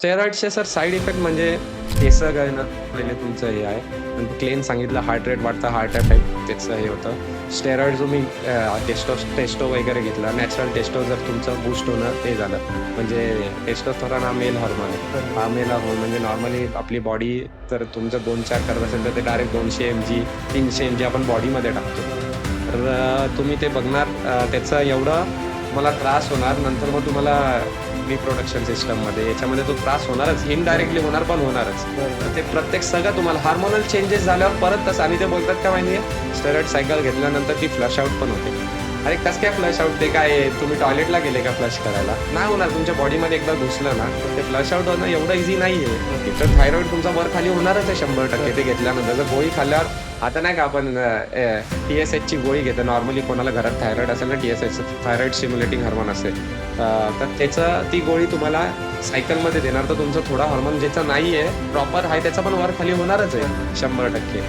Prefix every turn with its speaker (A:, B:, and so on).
A: स्टेरॉइड्सचे sir side effect म्हणजे केस गळणं पहिले तुमचं हे आहे. नंतर क्लेन सांगितलं हार्ट रेट वाढतं, हार्ट अटॅक त्याचं हे होतं. स्टेरॉइड तुम्ही टेस्टो वगैरे घेतला, नॅचरल टेस्टो जर तुमचं बूस्ट होणं ते झालं. म्हणजे टेस्टोस्टेरॉन हा मेल हार्मोन आहे. हा मेल हार्मोन म्हणजे नॉर्मली आपली बॉडी जर तुमचं 2-4 करत असेल तर ते डायरेक्ट 200 mg 300 mg आपण बॉडीमध्ये टाकतो. तर तुम्ही ते बघणार त्याचं एवढं तुम्हाला त्रास होणार. नंतर मग तुम्हाला रिप्रोडक्शन सिस्टममध्ये याच्यामध्ये तो त्रास होणारच, इनडायरेक्टली होणार पण होणारच. तर ते प्रत्येक सगळं तुम्हाला हार्मोनल चेंजेस झाल्यावर परत तसं. आणि ते बोलतात का माहिती आहे, स्टेरॉइड सायकल घेतल्यानंतर ती फ्लश आउट पण होते. अरे कसं काय फ्लश आउट? ते काय आहे, तुम्ही टॉयलेटला गेले का फ्लश करायला? नाही होणार. तुमच्या बॉडीमध्ये एकदा घुसलं ना तर ते फ्लश आउट होणं एवढं इझी नाही आहे. तर थायरॉइड तुमचा वर खाली होणारच आहे 100% ते घेतल्यानंतर. जर गोळी खाल्ल्यावर आता नाही का आपण TSHची गोळी घेतो नॉर्मली, कोणाला घरात थायरॉइड असेल ना, TSH थायरॉइड स्टिम्युलेटिंग हार्मोन असेल, तर ती गोळी तुम्हाला सायकलमध्ये देणार. तर तुमचं थोडा हार्मोन ज्याचा नाही आहे प्रॉपर आहे त्याचा पण वर खाली होणारच आहे 100%.